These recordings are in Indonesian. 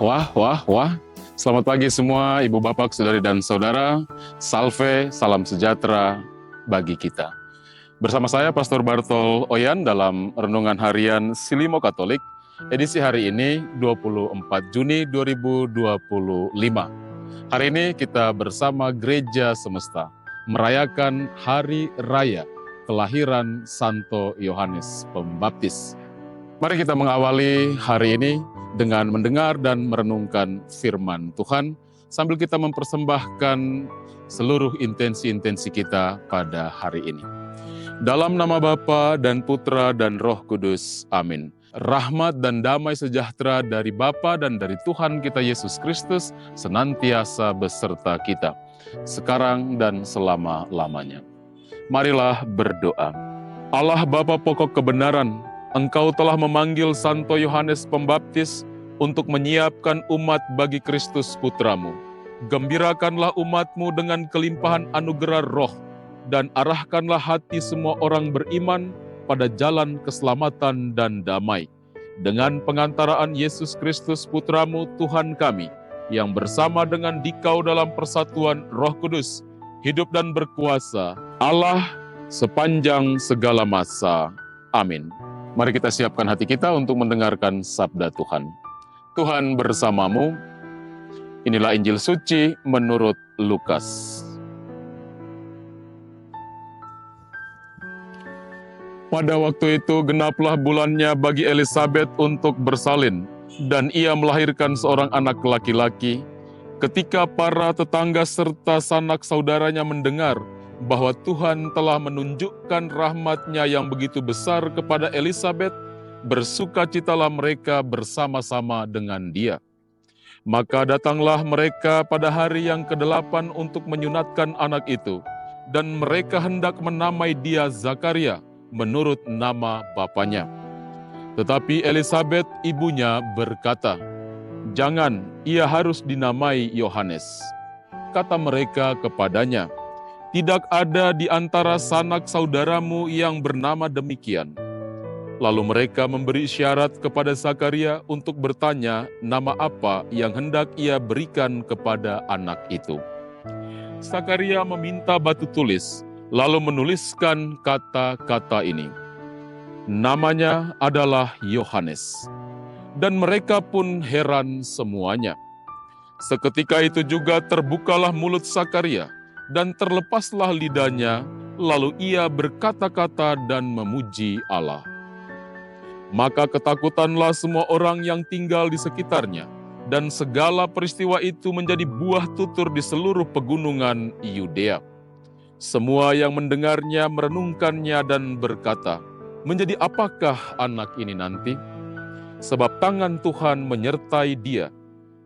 Wah. Selamat pagi semua Ibu Bapak, Saudari dan Saudara. Salve, salam sejahtera bagi kita. Bersama saya Pastor Bartol Oyan dalam Renungan Harian Silimo Katolik, edisi hari ini 24 Juni 2025. Hari ini kita bersama Gereja Semesta merayakan Hari Raya Kelahiran Santo Yohanes Pembaptis. Mari kita mengawali hari ini dengan mendengar dan merenungkan firman Tuhan, sambil kita mempersembahkan seluruh intensi-intensi kita pada hari ini. Dalam nama Bapa dan Putra dan Roh Kudus, amin. Rahmat dan damai sejahtera dari Bapa dan dari Tuhan kita Yesus Kristus senantiasa beserta kita, sekarang dan selama-lamanya. Marilah berdoa. Allah Bapa pokok kebenaran, Engkau telah memanggil Santo Yohanes Pembaptis untuk menyiapkan umat bagi Kristus Putramu. Gembirakanlah umatmu dengan kelimpahan anugerah roh, dan arahkanlah hati semua orang beriman pada jalan keselamatan dan damai. Dengan pengantaraan Yesus Kristus Putramu Tuhan kami, yang bersama dengan Dikau dalam persatuan Roh Kudus, hidup dan berkuasa, Allah sepanjang segala masa. Amin. Mari kita siapkan hati kita untuk mendengarkan sabda Tuhan. Tuhan bersamamu. Inilah Injil suci menurut Lukas. Pada waktu itu genaplah bulannya bagi Elisabet untuk bersalin, dan ia melahirkan seorang anak laki-laki. Ketika para tetangga serta sanak saudaranya mendengar bahwa Tuhan telah menunjukkan rahmat-Nya yang begitu besar kepada Elisabet, bersukacitalah mereka bersama-sama dengan dia. Maka datanglah mereka pada hari yang ke-8 untuk menyunatkan anak itu, dan mereka hendak menamai dia Zakaria menurut nama bapanya. Tetapi Elisabet ibunya berkata, "Jangan, ia harus dinamai Yohanes." Kata mereka kepadanya, "Tidak ada di antara sanak saudaramu yang bernama demikian." Lalu mereka memberi isyarat kepada Zakaria untuk bertanya nama apa yang hendak ia berikan kepada anak itu. Zakaria meminta batu tulis, lalu menuliskan kata-kata ini. Namanya adalah Yohanes. Dan mereka pun heran semuanya. Seketika itu juga terbukalah mulut Zakaria, dan terlepaslah lidahnya, lalu ia berkata-kata dan memuji Allah. Maka ketakutanlah semua orang yang tinggal di sekitarnya, dan segala peristiwa itu menjadi buah tutur di seluruh pegunungan Yudea. Semua yang mendengarnya merenungkannya dan berkata, "Menjadi apakah anak ini nanti? Sebab tangan Tuhan menyertai dia."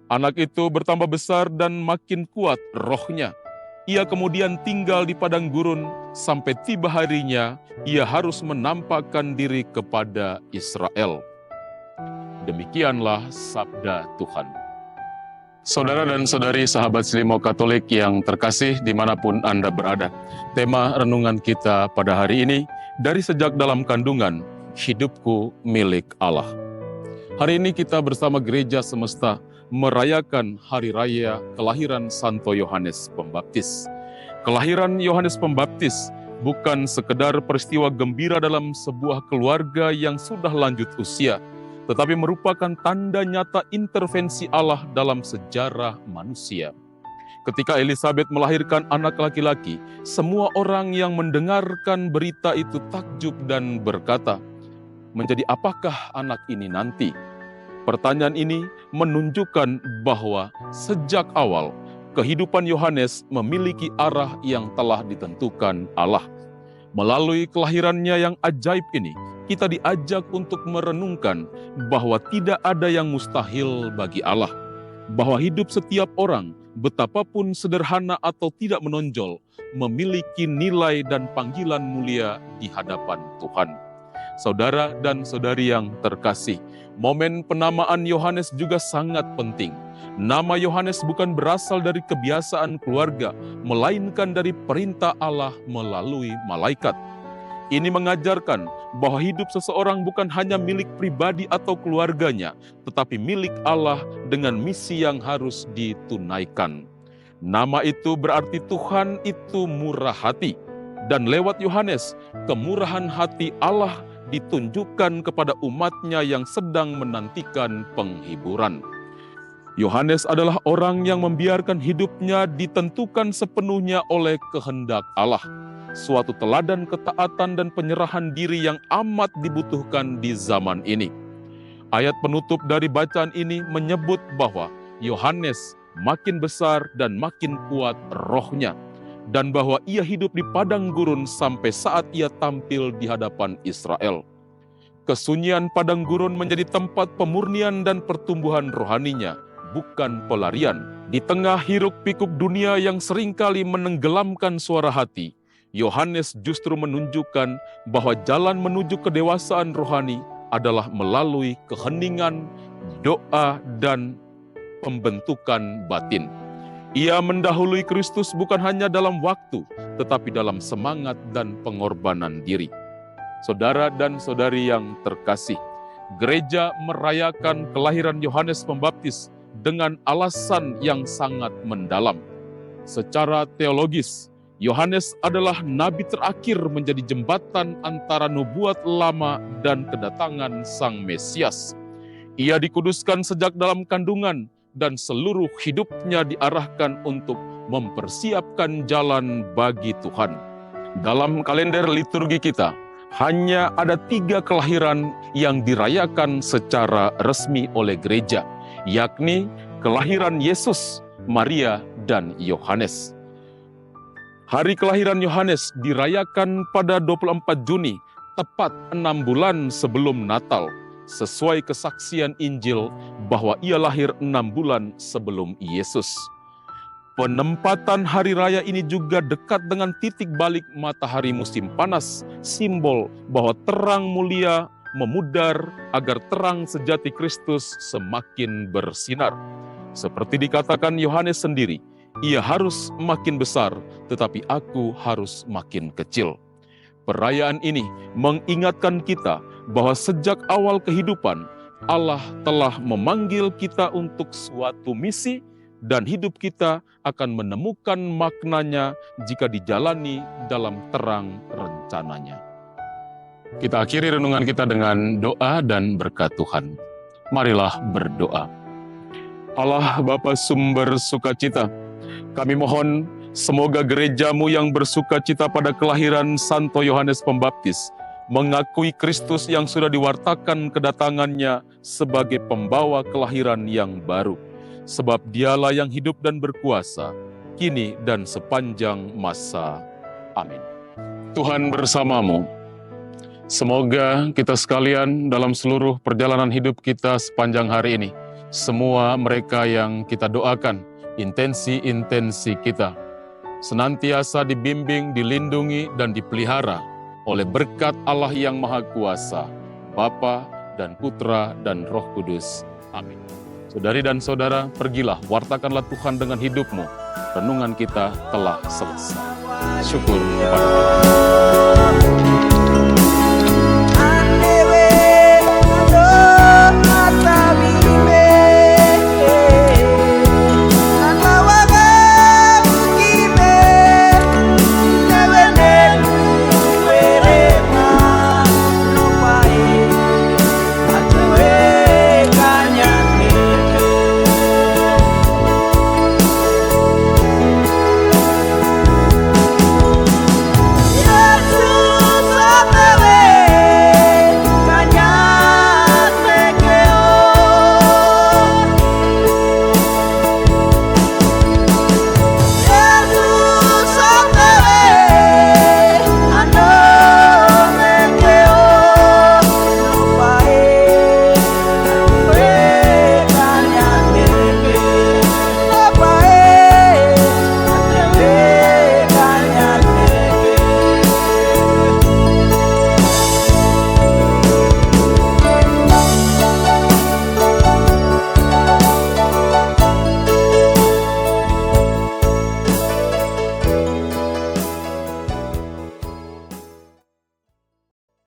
Anak itu bertambah besar dan makin kuat rohnya. Ia kemudian tinggal di padang gurun sampai tiba harinya ia harus menampakkan diri kepada Israel. Demikianlah sabda Tuhan. Saudara dan saudari sahabat Silimo Katolik yang terkasih dimanapun Anda berada, tema renungan kita pada hari ini, dari sejak dalam kandungan, hidupku milik Allah. Hari ini kita bersama Gereja Semesta merayakan Hari Raya Kelahiran Santo Yohanes Pembaptis. Kelahiran Yohanes Pembaptis bukan sekedar peristiwa gembira dalam sebuah keluarga yang sudah lanjut usia, tetapi merupakan tanda nyata intervensi Allah dalam sejarah manusia. Ketika Elisabet melahirkan anak laki-laki, semua orang yang mendengarkan berita itu takjub dan berkata, "Menjadi apakah anak ini nanti?" Pertanyaan ini menunjukkan bahwa sejak awal kehidupan Yohanes memiliki arah yang telah ditentukan Allah. Melalui kelahirannya yang ajaib ini, kita diajak untuk merenungkan bahwa tidak ada yang mustahil bagi Allah. Bahwa hidup setiap orang, betapapun sederhana atau tidak menonjol, memiliki nilai dan panggilan mulia di hadapan Tuhan. Saudara dan saudari yang terkasih, momen penamaan Yohanes juga sangat penting. Nama Yohanes bukan berasal dari kebiasaan keluarga, melainkan dari perintah Allah melalui malaikat. Ini mengajarkan bahwa hidup seseorang bukan hanya milik pribadi atau keluarganya, tetapi milik Allah dengan misi yang harus ditunaikan. Nama itu berarti Tuhan itu murah hati. Dan lewat Yohanes, kemurahan hati Allah ditunjukkan kepada umatnya yang sedang menantikan penghiburan. Yohanes adalah orang yang membiarkan hidupnya ditentukan sepenuhnya oleh kehendak Allah. Suatu teladan ketaatan dan penyerahan diri yang amat dibutuhkan di zaman ini. Ayat penutup dari bacaan ini menyebut bahwa Yohanes makin besar dan makin kuat rohnya, dan bahwa ia hidup di padang gurun sampai saat ia tampil di hadapan Israel. Kesunyian padang gurun menjadi tempat pemurnian dan pertumbuhan rohaninya, bukan pelarian. Di tengah hiruk-pikuk dunia yang seringkali menenggelamkan suara hati, Yohanes justru menunjukkan bahwa jalan menuju kedewasaan rohani adalah melalui keheningan, doa, dan pembentukan batin. Ia mendahului Kristus bukan hanya dalam waktu, tetapi dalam semangat dan pengorbanan diri. Saudara dan saudari yang terkasih, gereja merayakan kelahiran Yohanes Pembaptis dengan alasan yang sangat mendalam. Secara teologis, Yohanes adalah nabi terakhir menjadi jembatan antara nubuat lama dan kedatangan Sang Mesias. Ia dikuduskan sejak dalam kandungan dan seluruh hidupnya diarahkan untuk mempersiapkan jalan bagi Tuhan. Dalam kalender liturgi kita, hanya ada 3 kelahiran yang dirayakan secara resmi oleh gereja, yakni kelahiran Yesus, Maria, dan Yohanes. Hari kelahiran Yohanes dirayakan pada 24 Juni, tepat 6 bulan sebelum Natal, sesuai kesaksian Injil bahwa ia lahir 6 bulan sebelum Yesus. Penempatan hari raya ini juga dekat dengan titik balik matahari musim panas, simbol bahwa terang mulia memudar agar terang sejati Kristus semakin bersinar. Seperti dikatakan Yohanes sendiri, ia harus makin besar, tetapi aku harus makin kecil. Perayaan ini mengingatkan kita bahwa sejak awal kehidupan, Allah telah memanggil kita untuk suatu misi, dan hidup kita akan menemukan maknanya jika dijalani dalam terang rencananya. Kita akhiri renungan kita dengan doa dan berkat Tuhan. Marilah berdoa. Allah Bapa sumber sukacita, kami mohon semoga gerejamu yang bersukacita pada kelahiran Santo Yohanes Pembaptis mengakui Kristus yang sudah diwartakan kedatangannya sebagai pembawa kelahiran yang baru. Sebab dialah yang hidup dan berkuasa, kini dan sepanjang masa. Amin. Tuhan bersamamu. Semoga kita sekalian dalam seluruh perjalanan hidup kita sepanjang hari ini, semua mereka yang kita doakan, intensi-intensi kita, senantiasa dibimbing, dilindungi, dan dipelihara oleh berkat Allah yang Maha Kuasa, Bapa dan Putra dan Roh Kudus. Amin. Saudari dan saudara, pergilah, wartakanlah Tuhan dengan hidupmu. Renungan kita telah selesai. Syukur kepada Allah.